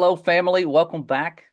Hello, family. Welcome back.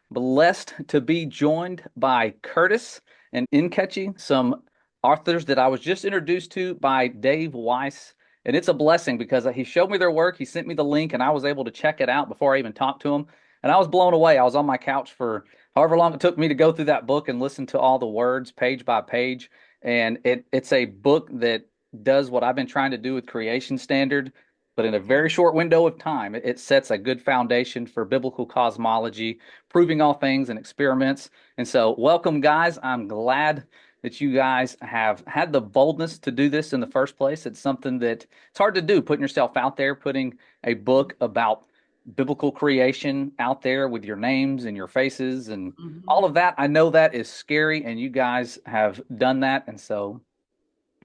Blessed to be joined by Curtis and Inkechi, some authors that I was just introduced to by Dave Weiss. And it's a blessing because he showed me their work. He sent me the link, and I was able to check it out before I even talked to him. And I was blown away. I was on my couch for however long it took me to go through that book and listen to all the words page by page. And it's a book that does what I've been trying to do with Creation Standard, but in a very short window of time. It sets a good foundation for biblical cosmology, proving all things and experiments. And so, welcome, guys. I'm glad that you guys have had the boldness to do this in the first place. It's something that it's hard to do, putting yourself out there, putting a book about biblical creation out there with your names and your faces and Mhm. all of that. I know that is scary, and you guys have done that. And so,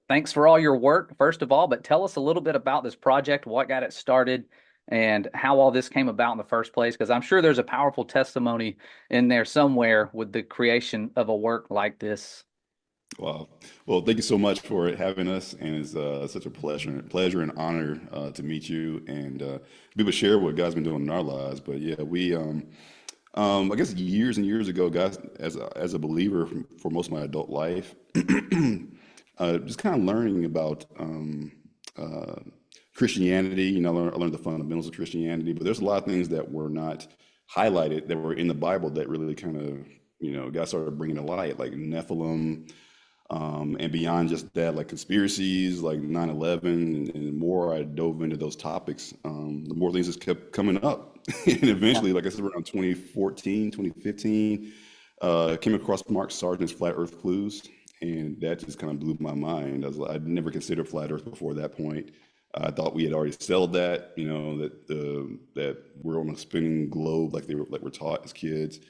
thanks for all your work, first of all, but tell us a little bit about this project, what got it started, and how all this came about in the first place, because I'm sure there's a powerful testimony in there somewhere with the creation of a work like this. Wow. Well, thank you so much for having us, and it's such a pleasure and honor to meet you and be able to share what God's been doing in our lives. But yeah, I guess years and years ago, guys, as a believer for most of my adult life, just kind of learning about uh, Christianity. I learned the fundamentals of Christianity, but there's a lot of things that were not highlighted that were in the Bible that really kind of, God started bringing to light, like Nephilim, and beyond just that, like conspiracies, like 9/11, and the more I dove into those topics, the more things just kept coming up. And Yeah. eventually, like I said, around 2014, 2015, came across Mark Sargent's Flat Earth Clues, and that just kind of blew my mind. I'd never considered flat Earth before that point. I thought we had already settled that, that we're on a spinning globe like we're taught as kids.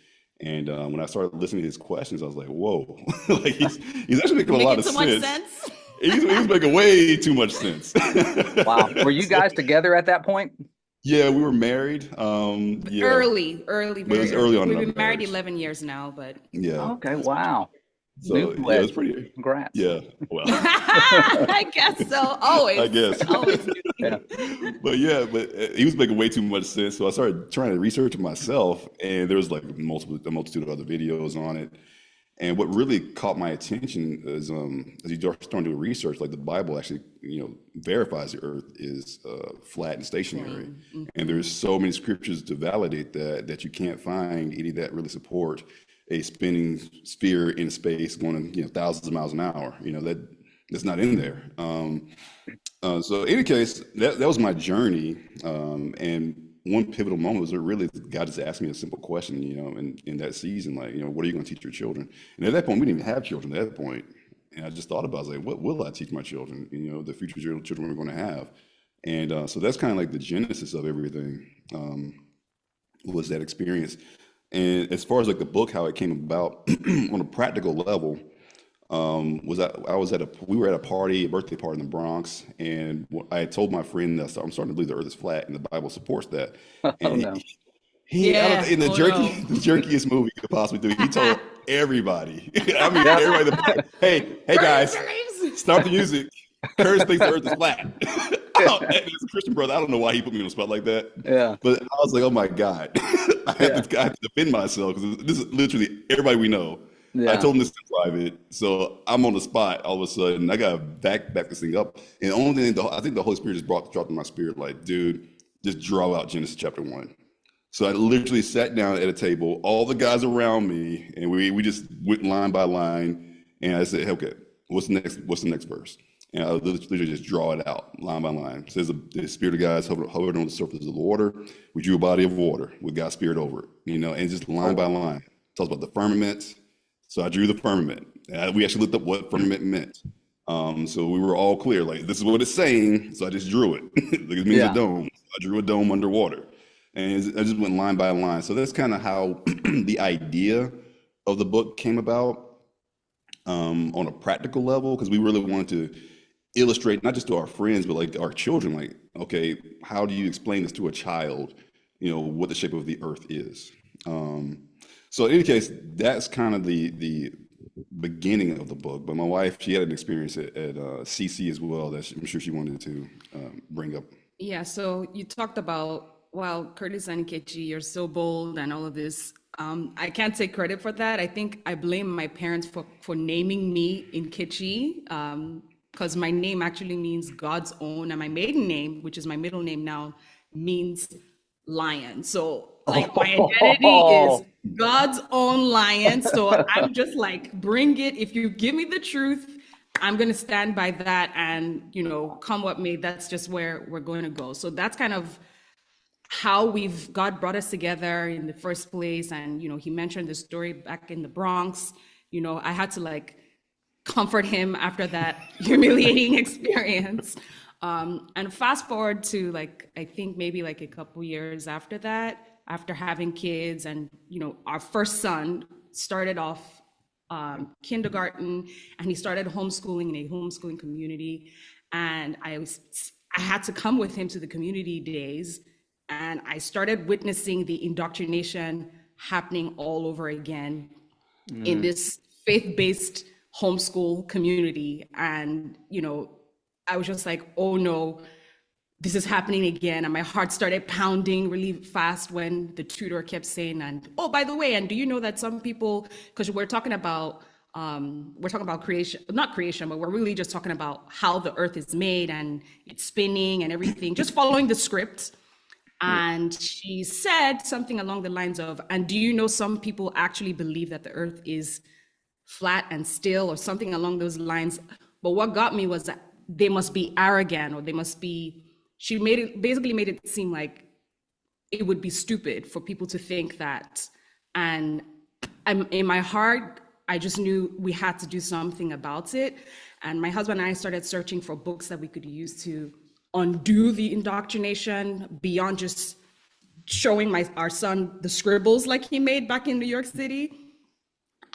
And when I started listening to his questions, I was like, "Whoa!" Like he's actually making a lot Making of too much sense. sense. He's making way too much sense. Wow. Were you So, guys together at that point? yeah, we were married. Yeah, Early, but it very was early. early on in We've our been married marriage. 11 years now, but Yeah. Okay. Wow. So yeah, it was Newlyweds. pretty. Congrats. Yeah. Well, I guess so. I Always, guess. always good. Yeah. But yeah, he was making way too much sense. So I started trying to research it myself, and there was like a multitude of other videos on it. And what really caught my attention is, as you start to do research, like the Bible actually, verifies the Earth is flat and stationary, Plane. and Mhm. there's so many scriptures to validate that you can't find any that really support a spinning sphere in space going, thousands of miles an hour. That's not in there. So in any case, that was my journey, and one pivotal moment was that really God just asked me a simple question, in that season, like, what are you going to teach your children? And at that point, we didn't even have children at that point, and I just thought about, I was like, what will I teach my children? The future children we're going to have, and so that's kind of like the genesis of everything, was that experience. And as far as like the book, how it came about on a practical level, was I was at a we were at a birthday party in the Bronx, and I had told my friend that I'm starting to believe the Earth is flat, and the Bible supports that. Oh, And no. he out of Yeah. in the Oh no. the jerkiest movie you could possibly do. He told everybody, I mean Yep. everybody, hey Curtis guys, believes. stop the music. Curtis thinks the Earth is flat. As a Christian brother, I don't know why he put me on the spot like that, Yeah. but I was like, oh my God, Yeah. I have to defend myself because this is literally everybody we know. I Yeah. told him this in private, so I'm on the spot. All of a sudden, I got to back this thing up, and the only thing I think the Holy Spirit just dropped in my spirit, like, dude, just draw out Genesis chapter 1. So I literally sat down at a table, all the guys around me, and we just went line by line. And I said, hey, okay, what's the next verse? And I literally just draw it out line by line. It says the Spirit of God is hovered on the surface of the water. We drew a body of water with God's Spirit over it, and just Oh, line by wow. line. It talks about the firmament. So I drew the firmament. We actually looked up what firmament meant. So we were all clear, like this is what it's saying. So I just drew it. Like, it means a Yeah. dome. I drew a dome underwater, and I just went line by line. So that's kind of how the idea of the book came about, on a practical level, because we really wanted to illustrate not just to our friends, but like our children. Like, okay, how do you explain this to a child? What the shape of the Earth is. So in any case, that's kind of the beginning of the book. But my wife, she had an experience at CC as well that I'm sure she wanted to bring up. Yeah, so you talked about Well, Curtis and Nkechi, you're so bold and all of this. I can't take credit for that. I think I blame my parents for naming me Nkechi, because my name actually means God's own, and my maiden name, which is my middle name now, means lion. So, like, my identity is Oh, God's own lion. So I'm just like, bring it. If you give me the truth, I'm going to stand by that. And, come what may, that's just where we're going to go. So that's kind of how God brought us together in the first place. And, he mentioned the story back in the Bronx. I had to like comfort him after that humiliating experience. And fast forward to like, I think maybe like a couple years after that, after having kids, and, our first son started off kindergarten, and he started homeschooling in a homeschooling community. And I had to come with him to the community days, and I started witnessing the indoctrination happening all over again in mm, this faith-based homeschool community. And, I was just like, oh no, this is happening again. And my heart started pounding really fast when the tutor kept saying, and oh, by the way, and do you know that some people, because we're talking about creation, not creation, but we're really just talking about how the earth is made and it's spinning and everything, just following the script. Yeah. And she said something along the lines of, and do you know some people actually believe that the earth is flat and still, or something along those lines. But what got me was that they must be arrogant, or they must be, she basically made it seem like it would be stupid for people to think that. And in my heart, I just knew we had to do something about it. And my husband and I started searching for books that we could use to undo the indoctrination beyond just showing our son the scribbles like he made back in New York City.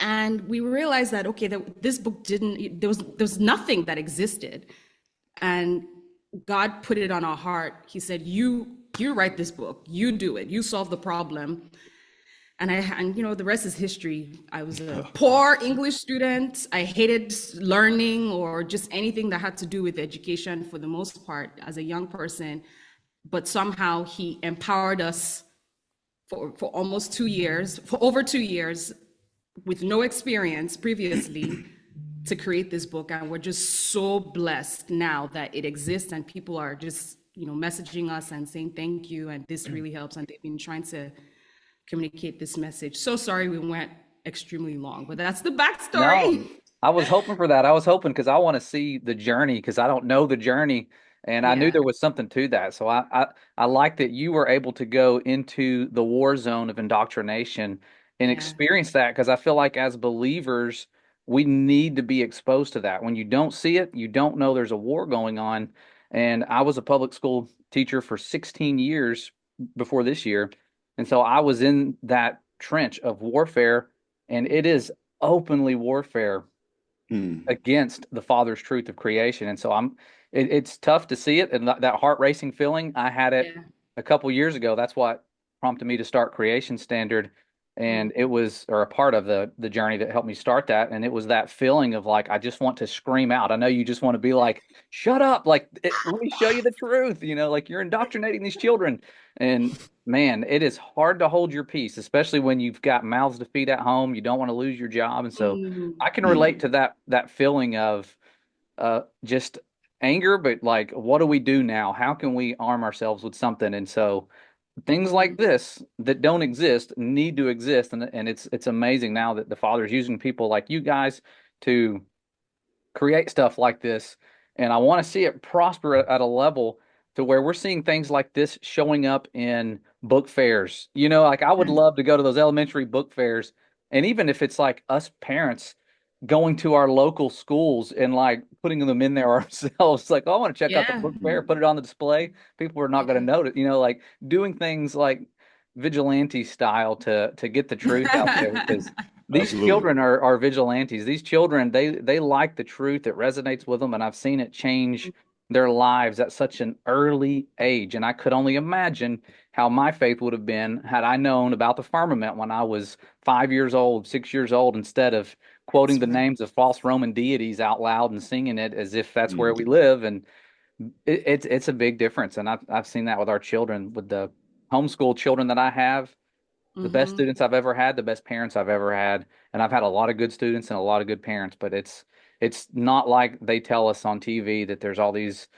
And we realized that, okay, that this book didn't, there was nothing that existed. And God put it on our heart. He said, you write this book, you do it, you solve the problem. And the rest is history. I was a poor English student. I hated learning or just anything that had to do with education for the most part as a young person. But somehow he empowered us for almost 2 years, for over 2 years, with no experience previously, to create this book. And we're just so blessed now that it exists, and people are just, messaging us and saying thank you, and this really helps. And they've been trying to communicate this message. So sorry we went extremely long, but that's the no, backstory. I was hoping for that. I was hoping because I want to see the journey because I don't know the journey, and I knew Yeah, there was something to that. So I like that you were able to go into the war zone of indoctrination and yeah, experience that because I feel like as believers we need to be exposed to that. When you don't see it, you don't know there's a war going on. And I was a public school teacher for 16 years before this year, and so I was in that trench of warfare, and it is openly warfare Mm. against the Father's truth of creation. And so it's tough to see it. And that heart racing feeling, I had it yeah. a couple years ago. That's what prompted me to start Creation Standard. And Mm, it was, or a part of the journey that helped me start that. And it was that feeling of like, I just want to scream out. I know you just want to be like, shut up. Like, let me show you the truth. Like you're indoctrinating these children. And man, it is hard to hold your peace, especially when you've got mouths to feed at home. You don't want to lose your job. And so, mm, I can relate Mm. to that feeling of just anger, but like, what do we do now? How can we arm ourselves with something? And so things like mm, this that don't exist need to exist, and it's amazing now that the Father's using people like you guys to create stuff like this. And I want to see it prosper at a level to where we're seeing things like this showing up in book fairs. Like I would love to go to those elementary book fairs. And even if it's like us parents going to our local schools and like putting them in there ourselves, like, oh, I want to check out the yeah, book fair, put it on the display. People are not going to yeah. notice, like doing things like vigilante style to get the truth out there because these Absolutely. children are vigilantes. These children, they like the truth. It resonates with them, and I've seen it change their lives at such an early age. And I could only imagine how my faith would have been had I known about the firmament when I was 5 years old, 6 years old, instead of quoting That's the right. names of false Roman deities out loud and singing it as if that's where Mm. we live. And it's a big difference. And I've seen that with our children with the homeschool children that I have, the best Mm-hmm. students I've ever had, the best parents I've ever had, and I've had a lot of good students and a lot of good parents, but it's not like they tell us on TV that there's all these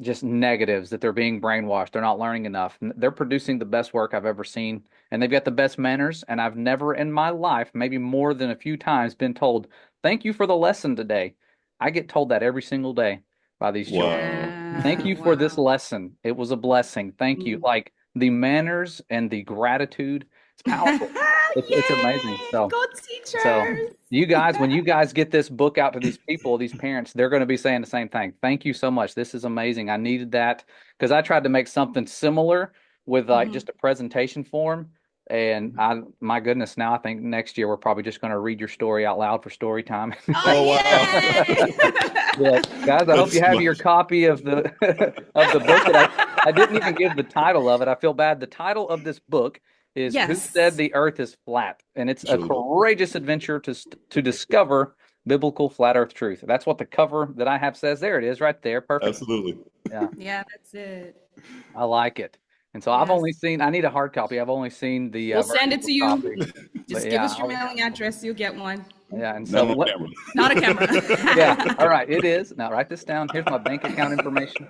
just negatives, that they're being brainwashed. They're not learning enough. They're producing the best work I've ever seen, and they've got the best manners. And I've never in my life, maybe more than a few times, been told, "Thank you for the lesson today." I get told that every single day by these children. Wow. Thank Yeah. you for this Wow. lesson. It was a blessing. Thank you. Mm. Like the manners and the gratitude, it's powerful. It's amazing. Yay! So Go so teachers! you guys, when you guys get this book out to these people, these parents, they're going to be saying the same thing. Thank you so much. This is amazing. I needed that because I tried to make something similar with like Mhm. just a presentation form. And my goodness, now I think next year we're probably just going to read your story out loud for story time. Oh, Oh wow. yay! Be like, guys, I hope That's you have your smart. copy of the of the book that I didn't even give the title of it. I feel bad. The title of this book is Who Said Yes. the Earth is Flat? And it's a Show the book. courageous adventure to discover biblical flat earth truth. That's what the cover that I have says. There it is right there. Perfect. Absolutely. Yeah, Yeah, that's it. I like it. And so I've only Yes. seen, I need a hard copy. I've only seen the We'll send it virtual to you. copy. But Just give yeah, us your mailing address, you'll get one. yeah. And Not so on what, camera. Not a camera. yeah, all right, it is. Now write this down. Here's my bank account information.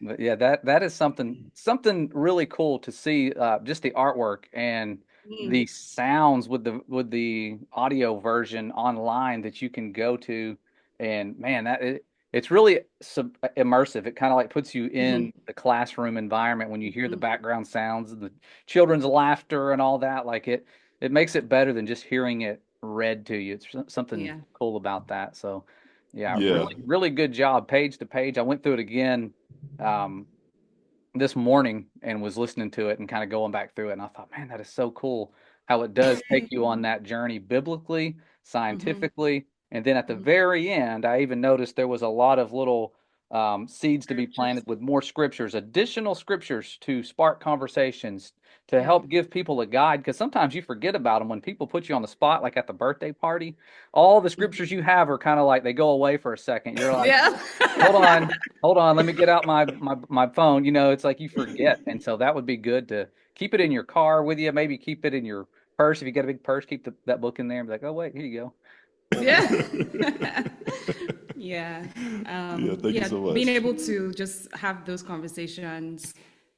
But yeah, that is something really cool to see. Just the artwork and Mm, the sounds with the audio version online that you can go to, and man, it's really immersive. It kind of like puts you in mhm. the classroom environment when you hear the background sounds and the children's laughter and all that. Like it makes it better than just hearing it read to you. It's something Yeah. cool about that. So yeah, Yeah. really good job, page to page. I went through it again um, this morning and was listening to it and kind of going back through it. And I thought, man, that is so cool how it does take you on that journey biblically, Mhm, scientifically. And then at the mhm. very end, I even noticed there was a lot of little seeds to be Scriptures. planted with more scriptures, additional scriptures to spark conversations, to Yeah. help give people a guide. Because sometimes you forget about them when people put you on the spot, like at the birthday party. All the Mhm. scriptures you have are kind of like they go away for a second. You're like, Yeah. hold on, let me get out my phone. It's like you forget. And so that would be good to keep it in your car with you, maybe keep it in your purse. If you got a big purse, keep that book in there and be like, oh wait, here you go. But Yeah. Yeah. Yeah, thank you Yeah. so Being much. able to just have those conversations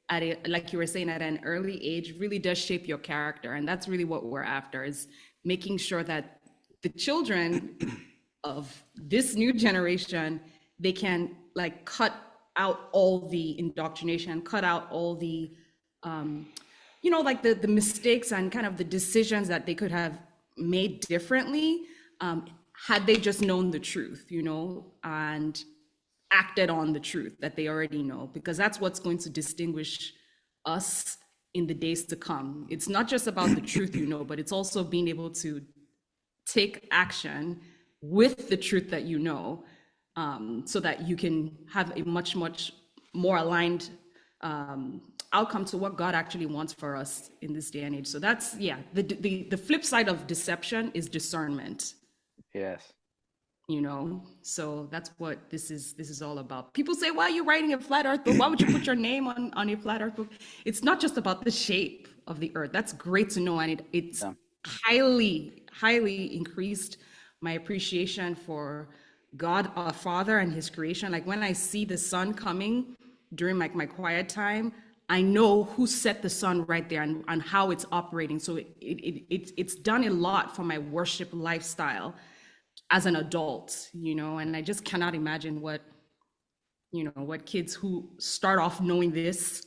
at it, like you were saying, at an early age really does shape your character. And that's really what we're after, is making sure that the children of this new generation, they can like cut out all the indoctrination, cut out all the like the mistakes and kind of the decisions that they could have made differently, had they just known the truth, and acted on the truth that they already know, because that's what's going to distinguish us in the days to come. It's not just about the truth, but it's also being able to take action with the truth that so that you can have a much, much more aligned outcome to what God actually wants for us in this day and age. So that's, yeah, the flip side of deception is discernment. yes. So that's what this is all about. People say, why are you writing a flat earth book? Why would you put your name on a flat earth book? It's not just about the shape of the earth. That's great to know, and it's Yeah. highly increased my appreciation for God our Father and his creation. Like when I see the sun coming during my quiet time, I know who set the sun right there, and how it's operating. So it's done a lot for my worship lifestyle as an adult, and I just cannot imagine what kids who start off knowing this,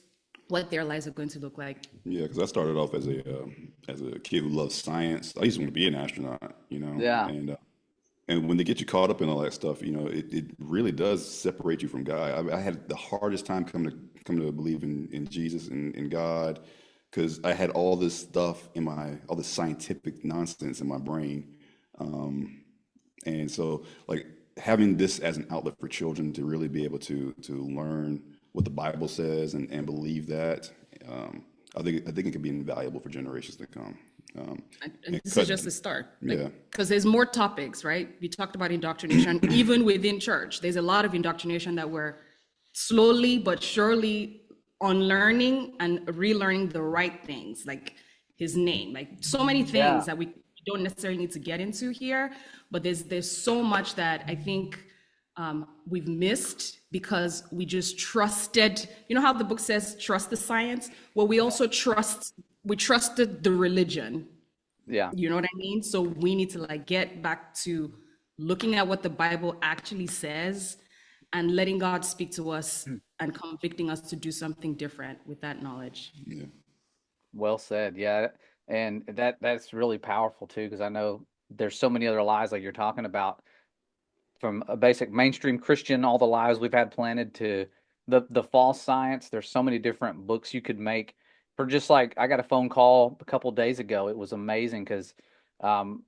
what their lives are going to look like. Yeah, because I started off as a kid who loved science. I used to want to be an astronaut, Yeah. and when they get you caught up in all that stuff, it really does separate you from God. I had the hardest time coming to believe in Jesus and in God, because I had all this stuff all this scientific nonsense in my brain. And so, like, having this as an outlet for children to really be able to learn what the Bible says and believe that, I think it can be invaluable for generations to come. And And this is cut, just the start, yeah, because there's more topics, right? We talked about indoctrination even within church. There's a lot of indoctrination that we're slowly but surely unlearning and relearning the right things, like his name, like so many things Yeah. that we don't necessarily need to get into here. But there's so much that I think we've missed because we just trusted. You know how the book says, "Trust the science." Well, we also trusted the religion. Yeah. You know what I mean? So we need to like get back to looking at what the Bible actually says and letting God speak to us and convicting us to do something different with that knowledge. Yeah. Well said. Yeah. And that's really powerful too, because I know there's so many other lies like you're talking about, from a basic mainstream Christian, all the lies we've had planted, to the false science. There's so many different books you could make for just like I got a phone call a couple days ago. It was amazing because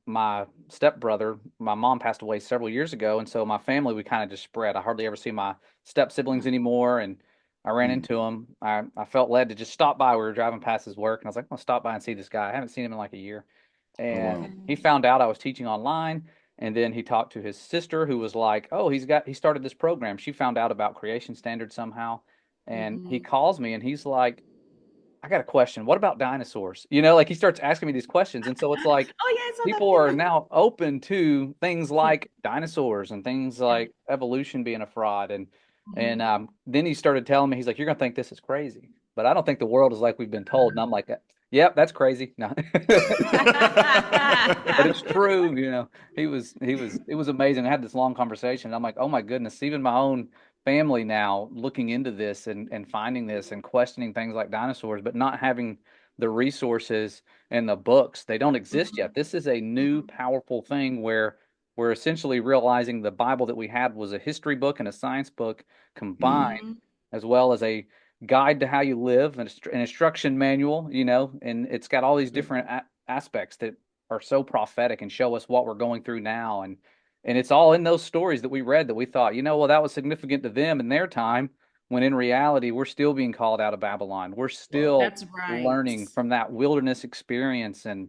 my stepbrother, my mom passed away several years ago, and so my family we kind of just spread. I hardly ever see my step siblings anymore, and I ran Mm. into him. I felt led to just stop by. We were driving past his work, and I was like, I'm gonna stop by and see this guy. I haven't seen him in like a year, Oh, and wow. Okay. he found out I was teaching online. And then he talked to his sister, who was like, "Oh, he started this program." She found out about creation standards somehow, and he Mm-hmm. calls me and he's like, "I got a question. What about dinosaurs?" You know, like he starts asking me these questions, and so it's like Oh yeah, I saw that people are video. now open to things Yeah. like dinosaurs and things Yeah. like evolution being a fraud. And Mm-hmm. then he started telling me, he's like, "You're gonna think this is crazy, but I don't think the world is like we've been told." And I'm like, "Yep, that's crazy." No. But it's true, you know. It was amazing. I had this long conversation. I'm like, oh my goodness, even my own family now looking into this and finding this and questioning things like dinosaurs, but not having the resources and the books. They don't exist yet. This is a new, powerful thing where we're essentially realizing the Bible that we had was a history book and a science book combined, Mm-hmm. as well as a guide to how you live and an instruction manual, you know, and it's got all these Yeah. different aspects that are so prophetic and show us what we're going through now. And it's all in those stories that we read that we thought, you know, well, that was significant to them in their time, when in reality we're still being called out of Babylon. We're Wow. still That's right. learning from that wilderness experience. And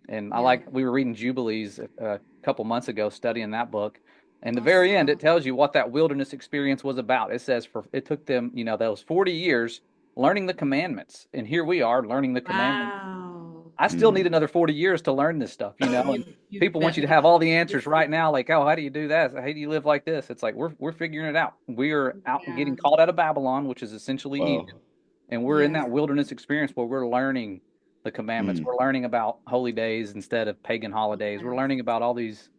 I Yeah. like, we were reading Jubilees a couple months ago, studying that book. And the very end, Awesome. it tells you what that wilderness experience was about. It says for it took them, you know, those 40 years learning the commandments. And here we are learning the commandments. Wow. I still need Mm. another 40 years to learn this stuff, you know, and You people want bet. you to have all the answers right now. Like, oh, how do you do that? How do you live like this? It's like, we're figuring it out. We are out Yeah. getting called out of Babylon, which is essentially Wow. Egypt. And we're in Yeah. that wilderness experience where we're learning the commandments. Mm. We're learning about holy days instead of pagan holidays. We're Yes. learning about all these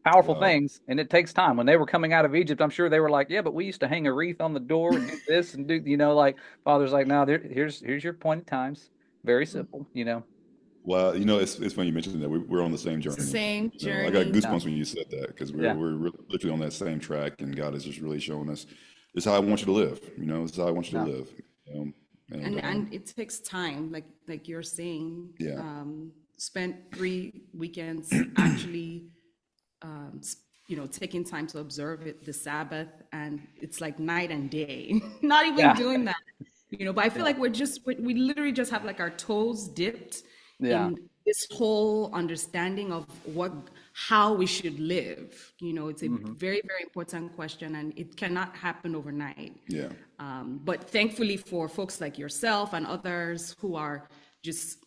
powerful Wow. things. And it takes time. When they were coming out of Egypt, I'm sure they were like, yeah, but we used to hang a wreath on the door and do this and do, you know, like Father's like, no, here's your appointed times. Very simple, you know. Well, you know, it's funny you mentioned that we're on the same journey. Same You know, I got journey. Yeah. goosebumps when you said that because Yeah. literally on that same track, and God is just really showing us this is how I want you to live. You know, this is how I want you to No. live. You know, and And it takes time, like you're saying. yeah, Spent 3 weekends actually, taking time to observe it, the Sabbath, and it's like night and day. Not even Yeah. doing that, But I feel Yeah. like we literally just have like our toes dipped Yeah. in this whole understanding of how we should live. It's a Hmm. very, very important question, and it cannot happen overnight. yeah, But thankfully for folks like yourself and others who are just,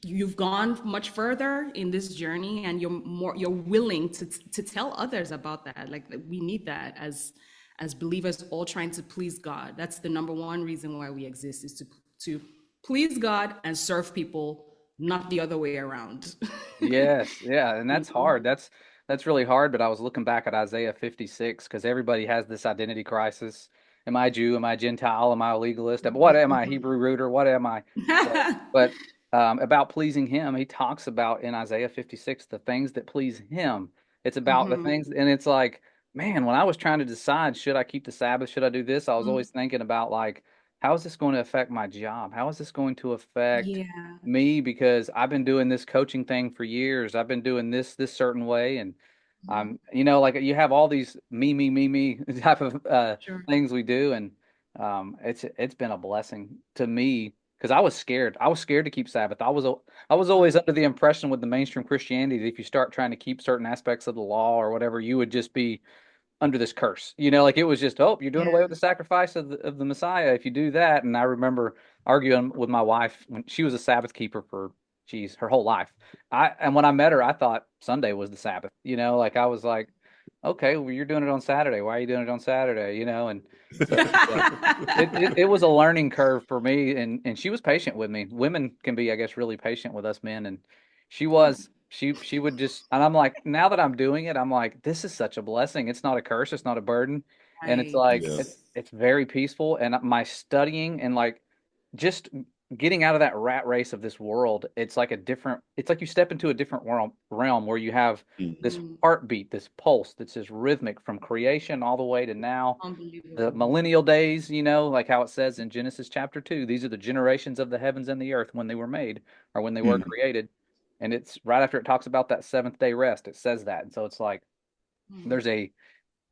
you've gone much further in this journey, and you're willing to tell others about that. Like, we need that as believers, all trying to please God. That's the number one reason why we exist, is to please God and serve people, not the other way around. Yes, yeah, and You that's know? hard. That's really hard. But I was looking back at Isaiah 56 because everybody has this identity crisis. Am I Jew? Am I Gentile? Am I a legalist? What am I? Hebrew rooter? What am I? But but about pleasing Him, He talks about in Isaiah 56 the things that please Him. It's about the Mhm. things, and it's like, man, when I was trying to decide, should I keep the Sabbath? Should I do this? I was always thinking about like, how is this going to affect my job? How is this going to affect Yeah, me, because I've been doing this coaching thing for years. I've been doing this certain way, and you know, like you have all these me type of sure. things we do, and it's been a blessing to me because I was scared. I was scared to keep Sabbath. I was always under the impression with the mainstream Christianity that if you start trying to keep certain aspects of the law or whatever, you would just be under this curse. Like it was just, oh, you're doing away Yeah. with the sacrifice of the Messiah if you do that. And I remember arguing with my wife when she was a Sabbath keeper for, geez, her whole life. And when I met her, I thought Sunday was the Sabbath. Like I was like, okay, well, you're doing it on Saturday. Why are you doing it on Saturday? And so it was a learning curve for me, and she was patient with me. Women can be, I guess, really patient with us men, and she Oh, was. She would just, and I'm like, now that I'm doing it, I'm like, this is such a blessing. It's not a curse, it's not a burden, and it's right. like Yeah. it's very peaceful. And my studying and like just getting out of that rat race of this world, it's like it's like you step into a different realm where you have Mm. this Mm, heartbeat, this pulse that's just rhythmic from creation all the way to now, the unbelievable. millennial days, like how it says in Genesis chapter 2, these are the generations of the heavens and the earth when they were made or when they were Mm. created. And it's right after it talks about that seventh day rest, it says that. And so it's like Mm, there's a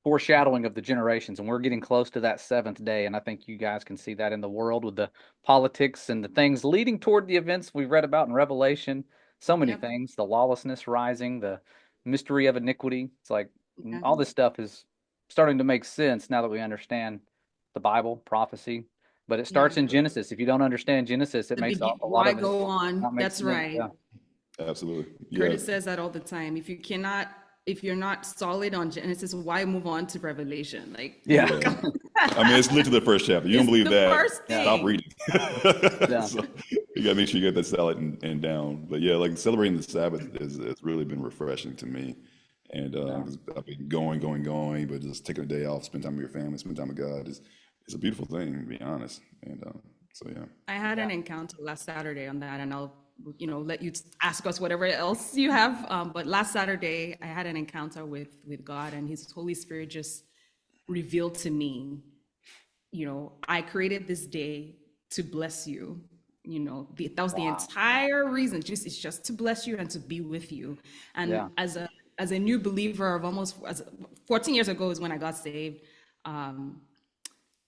foreshadowing of the generations, and we're getting close to that seventh day. And I think you guys can see that in the world with the politics and the things leading toward the events we've read about in Revelation. So many yep. things, the lawlessness rising, the mystery of iniquity. It's like Yeah. all this stuff is starting to make sense now that we understand the Bible, prophecy. But it Yeah. starts in Genesis. If you don't understand Genesis, it The makes begin a lot why of it go on? not make That's sense. right. Yeah. Absolutely. Yeah. Curtis says that all the time. If you're not solid on Genesis, why move on to Revelation? Like, Yeah. Yeah. I mean, it's literally the first chapter. You don't it's believe the that? first Yeah. Stop thing. reading. Yeah. So you gotta make sure you get that salad and down. But yeah, like celebrating the Sabbath has really been refreshing to me. And Yeah. 'cause I've been going, but just taking a day off, spend time with your family, spend time with God is a beautiful thing, to be honest. And so yeah. I had Yeah. an encounter last Saturday on that, and I'll, let you ask us whatever else you have. But last Saturday, I had an encounter with God, and His Holy Spirit just revealed to me, I created this day to bless you. That was the Wow. entire reason. It's just to bless you and to be with you. And Yeah. as a new believer of almost 14 years ago is when I got saved.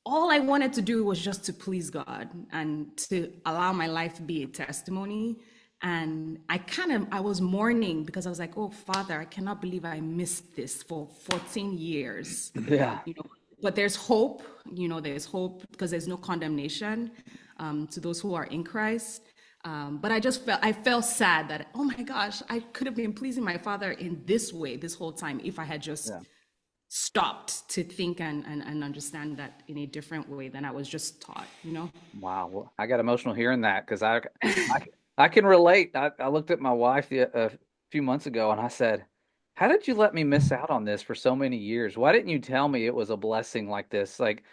All I wanted to do was just to please God and to allow my life to be a testimony. And I was mourning because I was like, oh, Father, I cannot believe I missed this for 14 years. Yeah. You know, but there's hope, there's hope because there's no condemnation to those who are in Christ. But I felt sad that, oh my gosh, I could have been pleasing my Father in this way this whole time if I had just Yeah. stopped to think and understand that in a different way than I was just taught. Wow. Well, I got emotional hearing that because I, I can relate. I looked at my wife a few months ago and I said, how did you let me miss out on this for so many years? Why didn't you tell me it was a blessing like this? Like,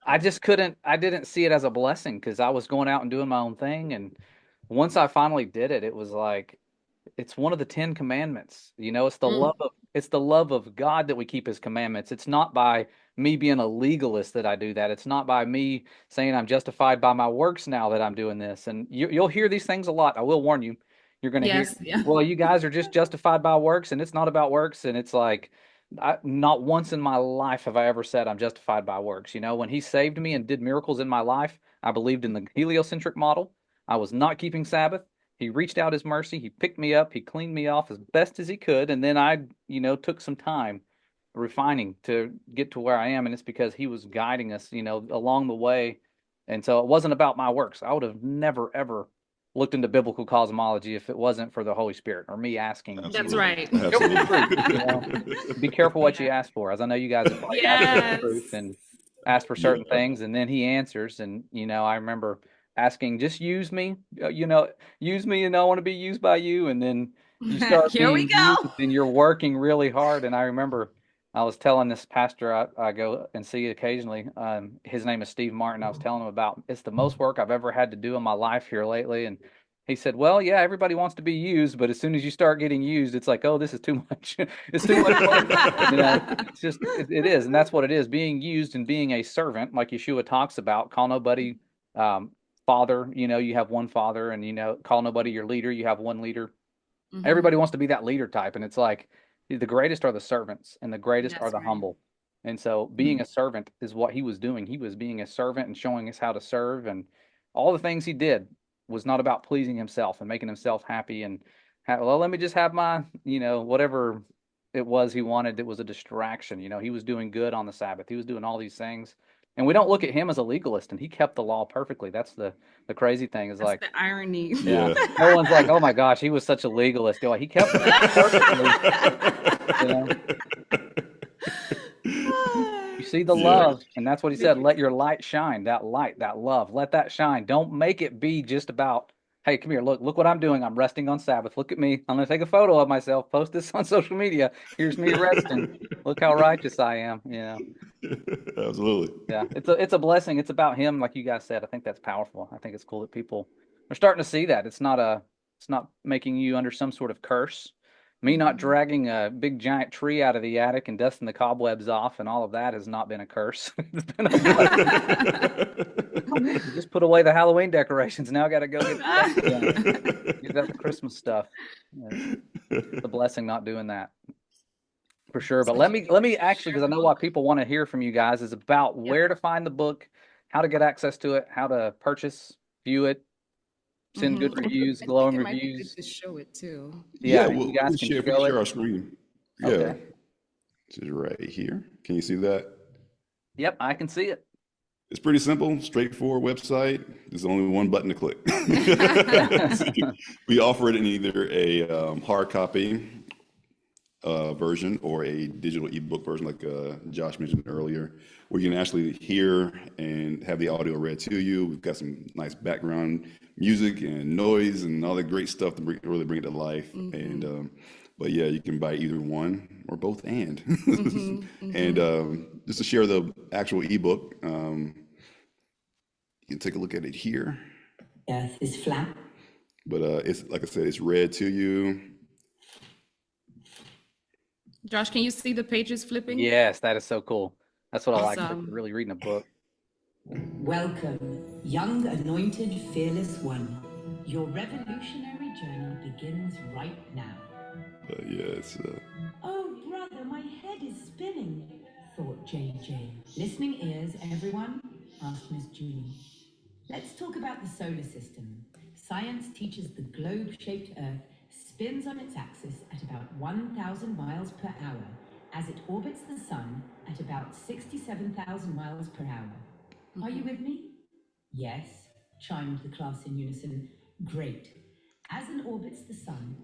I didn't see it as a blessing because I was going out and doing my own thing. And once I finally did it, it was like, it's one of the 10 commandments. Mm, It's the love of God that we keep his commandments. It's not by me being a legalist that I do that. It's not by me saying I'm justified by my works now that I'm doing this. And you'll hear these things a lot. I will warn you. You're going to hear, yes, yeah. well, you guys are just justified by works and it's not about works. And it's like, not once in my life have I ever said I'm justified by works. When he saved me and did miracles in my life, I believed in the heliocentric model. I was not keeping Sabbath. He reached out his mercy. He picked me up. He cleaned me off as best as he could. And then I took some time refining to get to where I am. And it's because he was guiding us, along the way. And so it wasn't about my works. I would have never, ever looked into biblical cosmology if it wasn't for the Holy Spirit or me asking. That's Absolutely. right. Tell me the truth. Absolutely. Be careful what you Yeah. ask for. As I know you guys have probably asked for the truth Yes. and asked for certain Yeah. things, and then he answers. And I remember asking, "Just use me, use me, and I want to be used by you." And then you start Here we being go. used, and you're working really hard. And I remember I was telling this pastor I go and see occasionally. His name is Steve Martin. I was telling him about it's the most work I've ever had to do in my life here lately, and he said, "Well, yeah, everybody wants to be used, but as soon as you start getting used, it's like, oh, this is too much. It's too much work." It's just it is, and that's what it is. Being used and being a servant, like Yeshua talks about, call nobody um, father. You have one father, and call nobody your leader. You have one leader. Everybody Hmm. wants to be that leader type, and it's like the greatest are the servants, and the greatest are That's the right. humble. And so, being a servant is what he was doing. He was being a servant and showing us how to serve, and all the things he did was not about pleasing himself and making himself happy and well, let me just have my whatever it was he wanted that was a distraction. You know, he was doing good on the Sabbath. He was doing all these things. And we don't look at him as a legalist, and he kept the law perfectly. That's the crazy thing is That's like, the irony. yeah, Yeah. no one's like, oh my gosh, he was such a legalist. They're like, he kept the law perfectly. You know, you see the Yeah. love, and that's what he said. Let your light shine. That light, that love, let that shine. Don't make it be just about, hey, come here, look what I'm doing. I'm resting on Sabbath. Look at me. I'm gonna take a photo of myself, post this on social media. Here's me resting. Look how righteous I am. You know. Absolutely. Yeah, it's a blessing. It's about him, like you guys said. I think that's powerful. I think it's cool that people are starting to see that. It's not making you under some sort of curse. Me not Mhm. dragging a big giant tree out of the attic and dusting the cobwebs off and all of that has not been a curse. It's been a blessing. Just put away the Halloween decorations. Now I got to go get the stuff again. Get out the Christmas stuff. Yeah, it's a blessing not doing that. For sure. But So let me actually, share because I the know what book. people want to hear from you guys is about Yeah. where to find the book, how to get access to it, how to purchase, view it, send good reviews, I think glowing it might be good reviews. to show it too. Yeah, Yeah, you well, guys we'll can share, if we can show share it. our screen. Yeah, Okay. this is right here. Can you see that? Yep, I can see it. It's pretty simple, straightforward website. There's only one button to click. So we offer it in either a hard copy version or a digital ebook version, like Josh mentioned earlier, where you can actually hear and have the audio read to you. We've got some nice background music and noise and all the great stuff to really bring it to life. And but yeah, you can buy either one or both, and and just to share the actual ebook, you can take a look at it here. Earth is flat. But it's like I said, it's read to you. Josh, can you see the pages flipping? Yes, that is so cool. That's what I like. Like Awesome. really reading a book. Welcome, young, anointed, fearless one. Your revolutionary journey begins right now. Yeah, it's Oh, brother, my head is spinning, thought JJ. Listening ears, everyone? Asked Miss Julie. Let's talk about the solar system. Science teaches the globe-shaped Earth spins on its axis at about 1,000 miles per hour as it orbits the sun at about 67,000 miles per hour. Are you with me? Yes, chimed the class in unison. Great. As it orbits the sun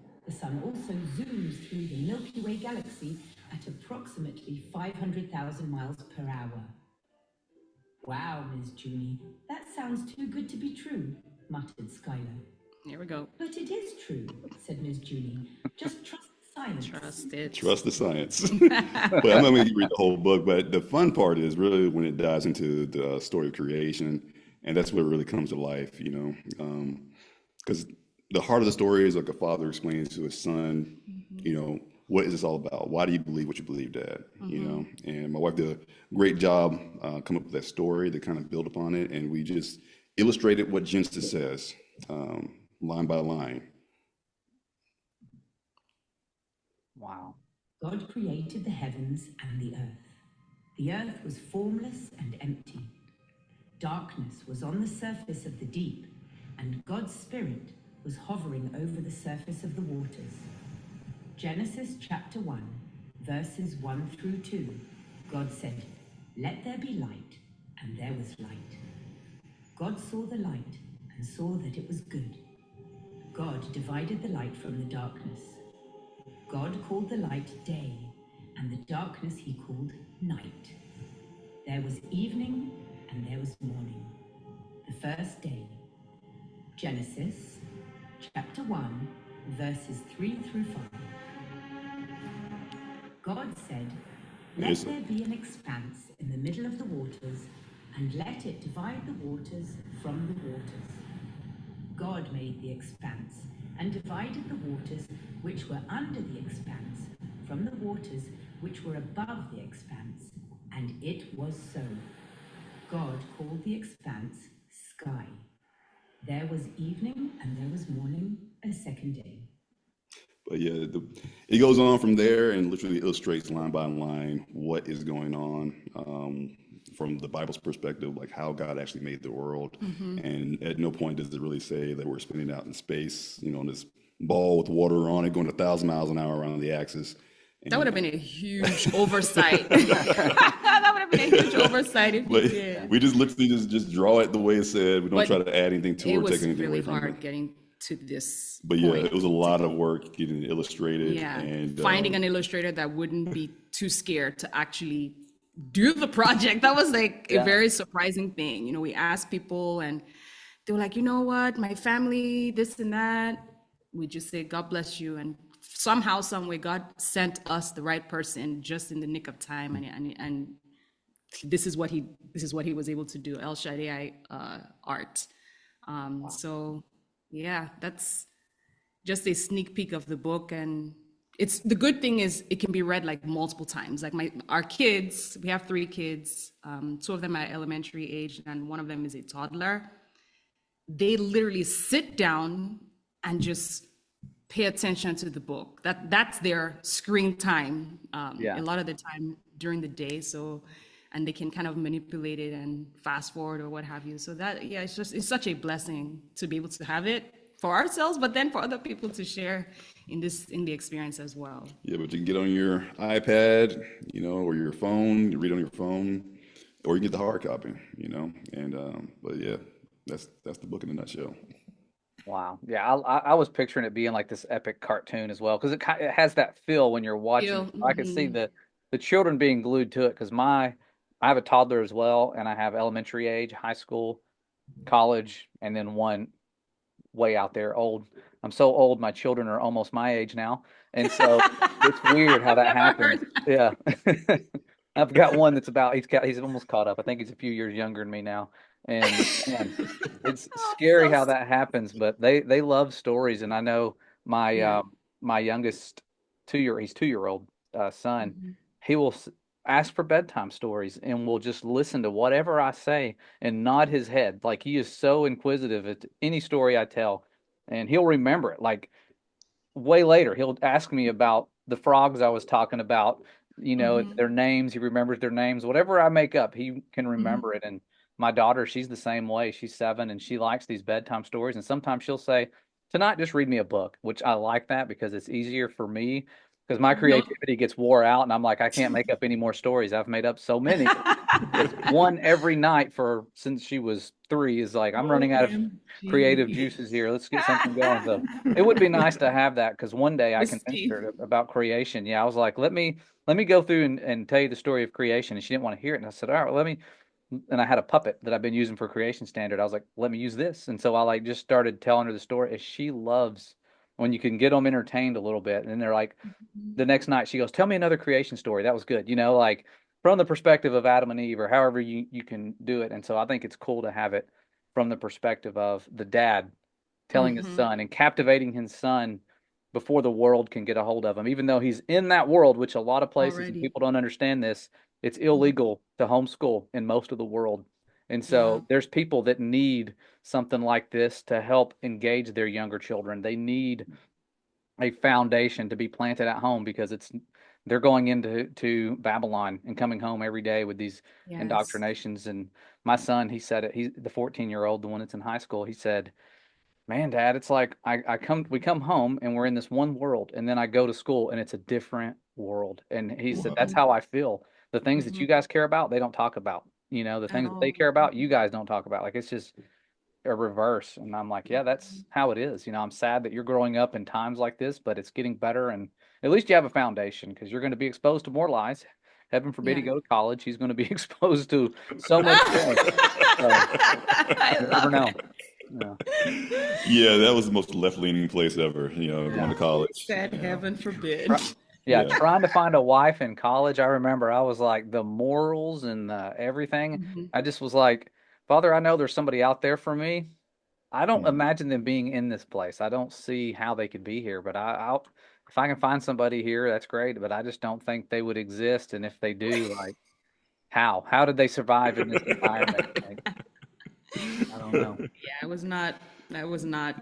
also zooms through the Milky Way galaxy at approximately 500,000 miles per hour. Wow, Ms. Junie, that sounds too good to be true, muttered Skylar. Here we go. But it is true, said Ms. Junie. Just trust the science. Trust it. trust the science. But I'm not going to read the whole book. But the fun part is really when it dives into the story of creation, and that's what really comes to life, you know, because the heart of the story is like a father explains to his son, you know, what is this all about? Why do you believe what you believe, Dad? You know, and my wife did a great job coming up with that story to kind of build upon it, and we just illustrated what Genesis says, line by line. Wow. God created the heavens and the earth. The earth was formless and empty. Darkness was on the surface of the deep, and God's Spirit was hovering over the surface of the waters. Genesis chapter 1, verses 1 through 2. God said, "Let there be light," and there was light. God saw the light and saw that it was good. God divided the light from the darkness. God called the light day, and the darkness he called night. There was evening and there was morning, the first day. Genesis chapter 1, verses 3 through 5. God said, "Let Yes. there be an expanse in the middle of the waters, and let it divide the waters from the waters." God made the expanse and divided the waters which were under the expanse from the waters which were above the expanse, and it was so. God called the expanse sky. There was evening and there was morning, a second day. But yeah, it goes on from there and literally illustrates line by line what is going on from the Bible's perspective, like how God actually made the world. And at no point does it really say that we're spinning out in space, you know, on this ball with water on it going 1,000 miles an hour around the axis. That would have And been a huge oversight. That would have been a huge oversight if you but did. we just literally just draw it the way it said. We don't But try to add anything to it it or take was anything away really from it. hard getting to this But yeah, point it was a to lot of get, work getting it illustrated, yeah, and finding an illustrator that wouldn't be too scared to actually do the project. That was like a Yeah. very surprising thing. You know, we asked people and they were like, you know what, my family, this and that. We just say, God bless you. And somehow, some way, God sent us the right person just in the nick of time. And this is what he was able to do. El Shaddai art. So yeah, that's just a sneak peek of the book. And it's the good thing is it can be read like multiple times. Like our kids, we have three kids. Two of them are elementary age, and one of them is a toddler. They literally sit down and just pay attention to the book. That's their screen time Yeah. a lot of the time during the day. So, and they can kind of manipulate it and fast forward or what have you. So that, yeah, it's such a blessing to be able to have it for ourselves, but then for other people to share in the experience as well. yeah, but you can get on your iPad, or your phone, you read on your phone, or you can get the hard copy, And but yeah, that's the book in a nutshell. Wow. Yeah, I was picturing it being like this epic cartoon as well because it has that feel when you're watching Feel, it. I could see the children being glued to it because I have a toddler as well, and I have elementary age, high school, college, and then one way out there, old. I'm so old, my children are almost my age now, and so it's weird how I've that never happens. heard Yeah. I've got one that's about he's almost caught up. I think he's a few years younger than me now, and man, it's oh, scary so how that happens, but they love stories, and I know my yeah. my youngest he's 2 year old son, Mhm. he will ask for bedtime stories and will just listen to whatever I say and nod his head like he is so inquisitive at any story I tell, and he'll remember it like way later. He'll ask me about the frogs I was talking about, Mhm. their names. He remembers their names. Whatever I make up, he can Mhm. remember it. And my daughter, she's the same way. She's 7 and she likes these bedtime stories. And sometimes she'll say, tonight, just read me a book, which I like that because it's easier for me because my Mhm. creativity gets wore out and I'm like, I can't make up any more stories. I've made up so many. It's one every night for since she was 3 is like, I'm running out of creative OMG. juices here. Let's get something going. So it would be nice to have that because one day I convinced Whiskey. her about creation. Yeah, I was like, let me go through and tell you the story of creation, and she didn't want to hear it. And I said, all right, well, let me. And I had a puppet that I've been using for creation standard. I was like, let me use this, and so I like just started telling her the story. And she loves when you can get them entertained a little bit, and then they're like, the next night she goes, tell me another creation story. That was good, like from the perspective of Adam and Eve, or however you can do it. And so I think it's cool to have it from the perspective of the dad telling his Mhm. son and captivating his son before the world can get a hold of him. Even though he's in that world, which a lot of places and Already. people don't understand this, it's Mhm. illegal to homeschool in most of the world. And Yeah. so there's people that need something like this to help engage their younger children. They need a foundation to be planted at home because they're going into Babylon and coming home every day with these Yes. indoctrinations. And my son, he said it, he's the 14-year-old, the one that's in high school, he said, man, Dad, it's like we come home and we're in this one world, and then I go to school and it's a different world. And he said, that's Mhm. how I feel. The things that Mhm. you guys care about, they don't talk about. The At things that they all. care about, you guys don't talk about. Like it's just a reverse. And I'm like, yeah, that's how it is. I'm sad that you're growing up in times like this, but it's getting better. And at least you have a foundation because you're going to be exposed to more lies. Heaven forbid he Yeah. go to college. He's going to be exposed to so much more. So I you never love know. it. Yeah. Yeah, that was the most left-leaning place ever, going Yeah. to He college. said, heaven forbid. Try- Yeah, Yeah. trying to find a wife in college, I remember I was like the morals and everything. Mhm. I just was like, Father, I know there's somebody out there for me. I don't Mhm. imagine them being in this place. I don't see how they could be here, but I'll if I can find somebody here, that's great. But I just don't think they would exist. And if they do, like, how? How did they survive in this environment? Like, I don't know. Yeah, I was not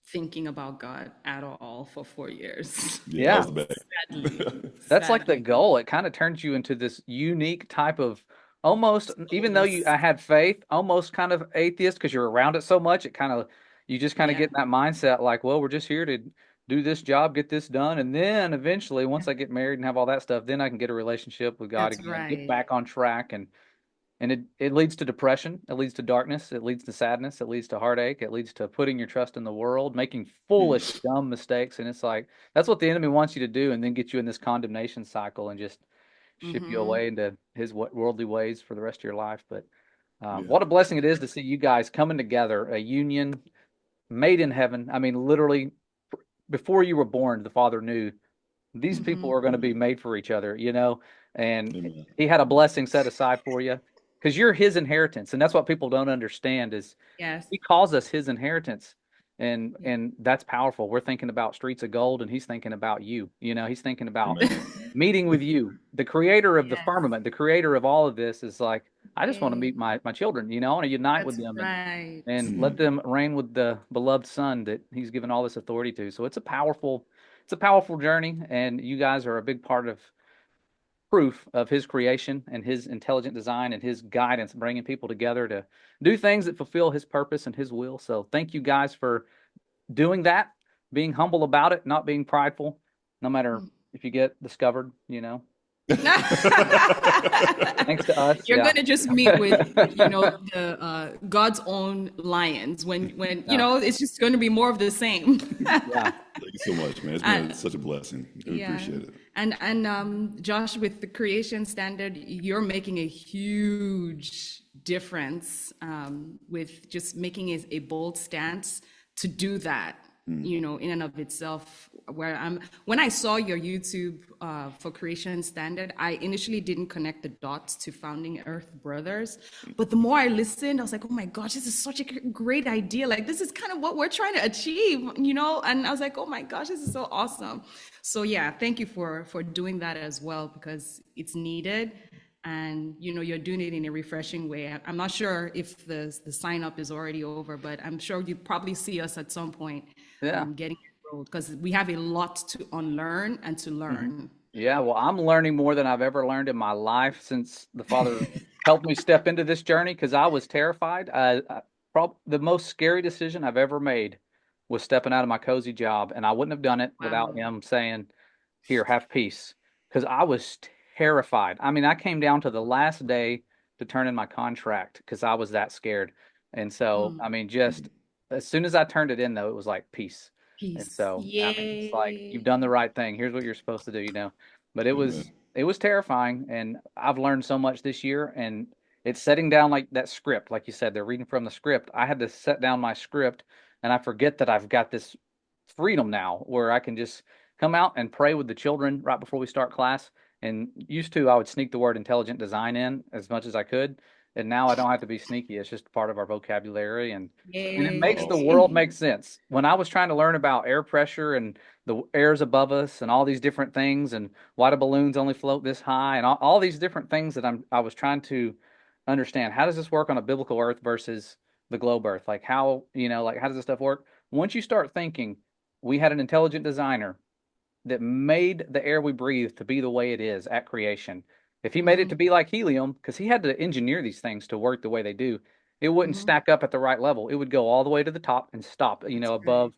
thinking about God at all for 4 years. Yeah, that was Yeah, the Sadly. bad. that's like the Sadly. goal. It kind of turns you into this unique type of almost, even though I Soulless. had faith, almost kind of atheist because you're around it so much. It kind of, you just kind of Yeah. get in that mindset like, well, we're just here to do this job, get this done, and then eventually, once I get married and have all that stuff, then I can get a relationship with God That's again, get right. back on track, and it leads to depression, it leads to darkness, it leads to sadness, it leads to heartache, it leads to putting your trust in the world, making foolish, dumb mistakes, and it's like that's what the enemy wants you to do, and then get you in this condemnation cycle and just ship you Mm-hmm. away into his worldly ways for the rest of your life. But Yeah. what a blessing it is to see you guys coming together, a union made in heaven. I mean, literally, before you were born, the Father knew these Mm-hmm. people are going to be made for each other, and Amen. he had a blessing set aside for you because you're his inheritance. And that's what people don't understand is Yes. he calls us his inheritance. And Yeah. and that's powerful. We're thinking about streets of gold and he's thinking about you. He's thinking about Amen. meeting with you. The creator of the Yes. firmament, the creator of all of this is like, I just want to Yeah. meet my children, I want to unite with That's them right. and let Mhm. them reign with the beloved son that he's given all this authority to. So it's a powerful journey, and you guys are a big part of proof of his creation and his intelligent design and his guidance, bringing people together to do things that fulfill his purpose and his will. So thank you guys for doing that, being humble about it, not being prideful, no matter if you get discovered. Thanks to us, You're yeah. gonna just meet with, the God's own lions when Yeah, it's just going to be more of the same. yeah, Thank you so much, man. It's been And such a blessing. We yeah, appreciate it. and Josh, with the creation standard, you're making a huge difference with just making a bold stance to do that. In and of itself, when I saw your YouTube for Creation Standard, I initially didn't connect the dots to Founding Earth Brothers, but the more I listened, I was like, oh my gosh, this is such a great idea. Like, this is kind of what we're trying to achieve. And I was like, oh my gosh, this is so awesome. So yeah, thank you for doing that as well, because it's needed. And you're doing it in a refreshing way. I'm not sure if the sign up is already over, but I'm sure you probably see us at some point yeah. getting enrolled, because we have a lot to unlearn and to hmm learn. Yeah, well, I'm learning more than I've ever learned in my life since the Father helped me step into this journey because I was terrified. The most scary decision I've ever made was stepping out of my cozy job, and I wouldn't have done it without Wow. him saying, "Here, have peace," because I was terrified. I mean, I came down to the last day to turn in my contract because I was that scared. And so, I Mm. mean, just as soon as I turned it in, though, it was like peace. And Peace. so, I mean, it's like you've Yay. done the right thing. Here's what you're supposed to do. But it Amen. was it was terrifying, and I've learned so much this year. And it's setting down like that script, like you said, they're reading from the script. I had to set down my script, and I forget that I've got this freedom now where I can just come out and pray with the children right before we start class. And used to, I would sneak the word intelligent design in as much as I could. And now I don't have to be sneaky. It's just part of our vocabulary. And it makes the Awesome. world Yay. make sense. When I was trying to learn about air pressure and the airs above us and all these different things and why do balloons only float this high and all these different things that I was trying to understand. How does this work on a biblical earth versus the globe earth? Like how does this stuff work? Once you start thinking, we had an intelligent designer that made the air we breathe to be the way it is at creation. If he made it Mhm, to be like helium, because he had to engineer these things to work the way they do, it wouldn't mhm. stack up at the right level. It would go all the way to the top and stop, That's right. above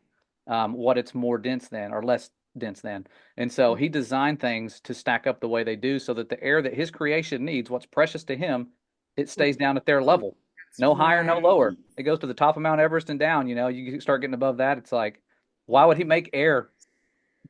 what it's more dense than or less dense than. And so he designed things to stack up the way they do so that the air that his creation needs, what's precious to him, it Would stays down at their float. level. That's No higher, no right. lower. It goes to the top of Mount Everest and down. You start getting above that, it's like, why would he make air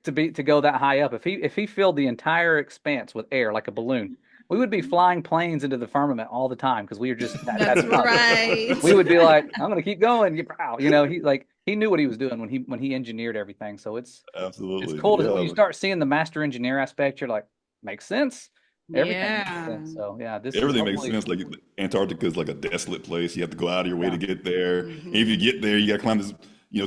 to go that high up? If he filled the entire expanse with air like a balloon, we would be flying planes into the firmament all the time because we are just That's that's us. right. We would be like, I'm gonna keep going. He knew what he was doing when he engineered everything. So it's Absolutely. cool when you Yeah. start seeing the master engineer aspect. You're like, makes sense. Everything makes Yeah. sense. So yeah, this is Everything makes hopefully sense. Like Antarctica is like a desolate place. You have to go out of your way yeah to get there. And if you Hmm. get there, you got to climb this,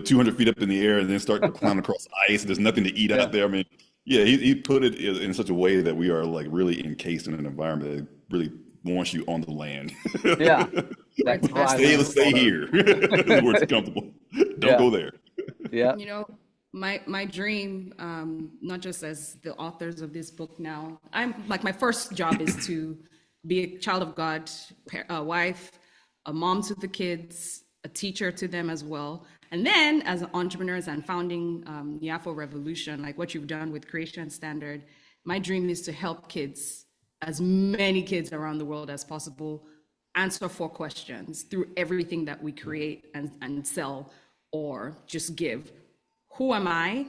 200 feet up in the air and then start to climb across ice. There's nothing to eat yeah out there. I mean, yeah, he put it in such a way that we are like really encased in an environment that really wants you on the land. yeah Where that it's best Stay, for let's thriving stay on us. earth. here. This is where it's comfortable. Don't Yeah go there. yeah You know, my dream, not just as the authors of this book now, I'm like, my first job is to be a child of God, a wife, a mom to the kids, a teacher to them as well. And then, as entrepreneurs and founding the Afro Revolution, like what you've done with Creation Standard, my dream is to help kids, as many kids around the world as possible, answer 4 questions through everything that we create and sell or just give. Who am I?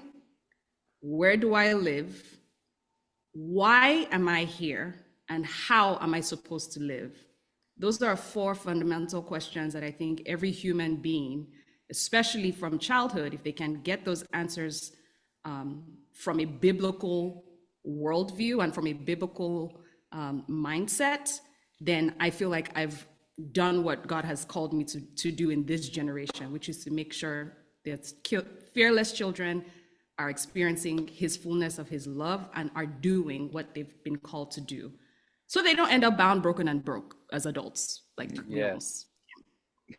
Where do I live? Why am I here? And how am I supposed to live? Those are 4 fundamental questions that I think every human being, especially from childhood, if they can get those answers from a biblical worldview and from a biblical mindset, then I feel like I've done what God has called me to do in this generation, which is to make sure that fearless children are experiencing his fullness of his love and are doing what they've been called to do. So they don't end up bound, broken, and broke as adults, like criminals.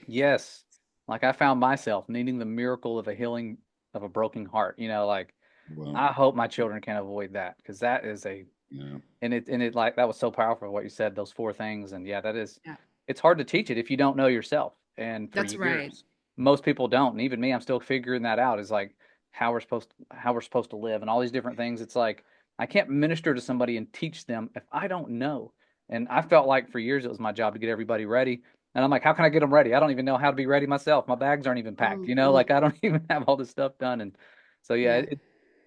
Yes. Like I found myself needing the miracle of a healing of a broken heart. Like Well, I hope my children can avoid that, because that is yeah, and it like that was so powerful what you said, those 4 things. And yeah, that is, Yeah, it's hard to teach it if you don't know yourself. And for that's right. years, most people don't. And even me, I'm still figuring that out, is like how we're supposed to live and all these different things. It's like I can't minister to somebody and teach them if I don't know. And I felt like for years it was my job to get everybody ready. And I'm like, how can I get them ready? I don't even know how to be ready myself. My bags aren't even packed, like I don't even have all this stuff done. And so yeah, Yeah.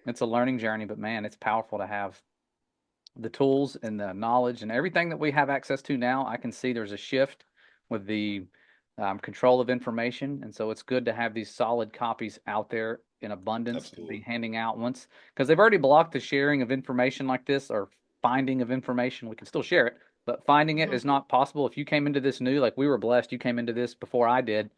it's a learning journey, but man, it's powerful to have the tools and the knowledge and everything that we have access to now. I can see there's a shift with the control of information. And so it's good to have these solid copies out there in abundance to be absolutely. handing out once, because they've already blocked the sharing of information like this, or finding of information. We can still share it, but finding it is not possible. If you came into this new, like we were blessed, you came into this before I did,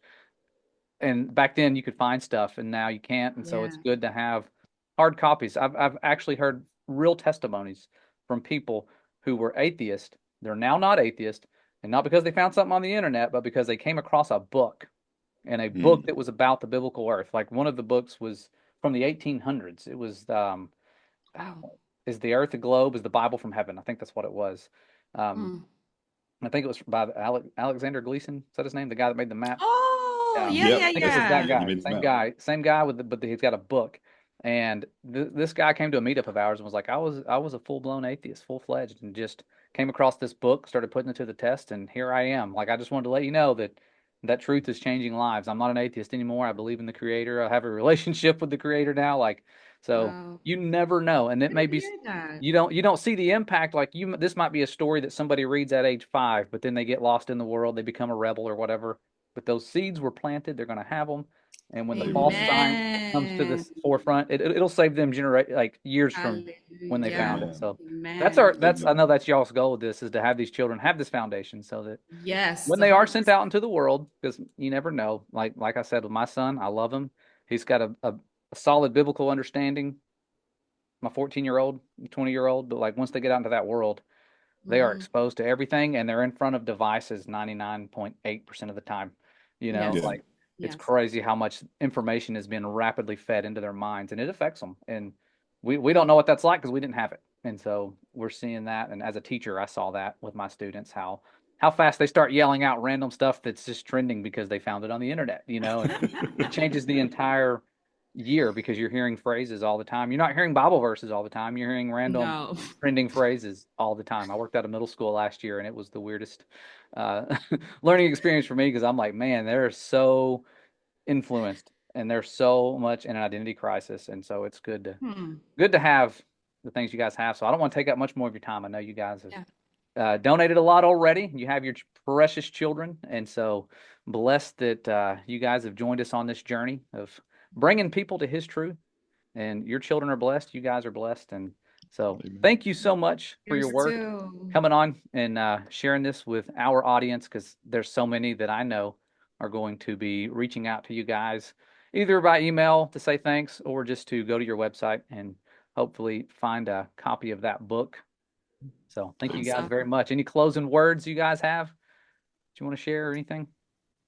and back then you could find stuff and now you can't. And so it's Yeah. good to have hard copies. I've actually heard real testimonies from people who were atheist. They're now not atheist, and not because they found something on the internet, but because they came across a book, and a book Mm, that was about the biblical earth. Like one of the books was from the 1800s. It was Oh. is the earth a globe? Is the Bible from heaven? I think that's what it was. Um, Mm. I think it was by Alexander Gleason. Is that his name? The guy that made the map. Oh, Yeah, yeah, yep, yeah, I think it was that yeah. he guy, made the same map. guy, same guy but he's got a book. And this guy came to a meetup of ours and was like, I was a full blown atheist, full fledged, and just came across this book, started putting it to the test, and here I am. Like I just wanted to let you know that truth is changing lives. I'm not an atheist anymore. I believe in the Creator. I have a relationship with the Creator now. Like so, Wow. you never know, and it I may didn't be hear that. you don't see the impact. Like this might be a story that somebody reads at age 5, but then they get lost in the world, they become a rebel or whatever. But those seeds were planted, they're going to have them. And when the false Amen. sign comes to the Amen. forefront, it'll save them like years from when they found Hallelujah. it. Amen. So Amen. I Amen. know that's y'all's goal with this, is to have these children have this foundation, so that Yes, when they are sent 100%. out into the world, because you never know. Like I said with my son, I love him. He's got a solid biblical understanding. My 14-year-old, 20-year-old, but like once they get out into that world, they are exposed to everything, and they're in front of devices 99.8% of the time. Yes. Yeah. Like it's Yes. crazy how much information has been rapidly fed into their minds, and it affects them. And we don't know what that's like because we didn't have it. And so we're seeing that. And as a teacher, I saw that with my students, how fast they start yelling out random stuff that's just trending because they found it on the internet, and it changes the entire year, because you're hearing phrases all the time. You're not hearing Bible verses all the time. You're hearing random No. trending phrases all the time. I worked at a middle school last year, and it was the weirdest learning experience for me, because I'm like, man, they're so influenced and there's so much in an identity crisis. And so it's Hmm. good to have the things you guys have. So I don't want to take up much more of your time. I know you guys have Yeah. donated a lot already. You have your precious children, and so blessed that you guys have joined us on this journey of bringing people to His truth. And your children are blessed. You guys are blessed, and so Amen. thank you so much for your Yours work, too. coming on and sharing this with our audience, because there's so many that I know are going to be reaching out to you guys either by email to say thanks, or just to go to your website and hopefully find a copy of that book. So thank you guys Awesome. very much. Any closing words you guys have? Do you want to share or anything?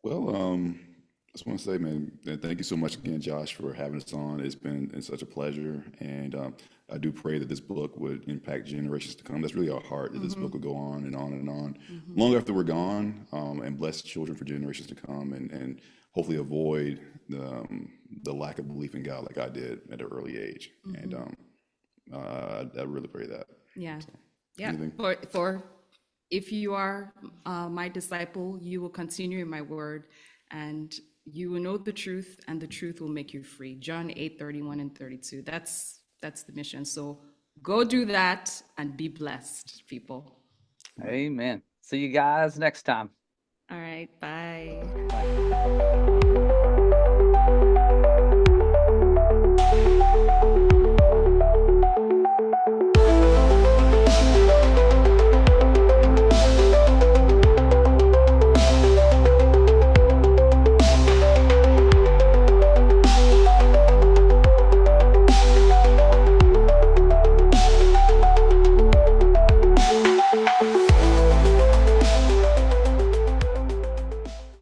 Well, I just want to say, man, thank you so much again, Josh, for having us on. It's such a pleasure, and I do pray that this book would impact generations to come. That's really our heart, that this book would go on and on and on, long after we're gone, and bless children for generations to come. And hopefully avoid the lack of belief in God like I did at an early age. And I really pray that. Yeah. Yeah. Anything? For if you are my disciple, you will continue in my word, and you will know the truth, and the truth will make you free. John 8:31 and 32. That's the mission. So go do that and be blessed, people. Amen. See you guys next time. All right. Bye. Bye.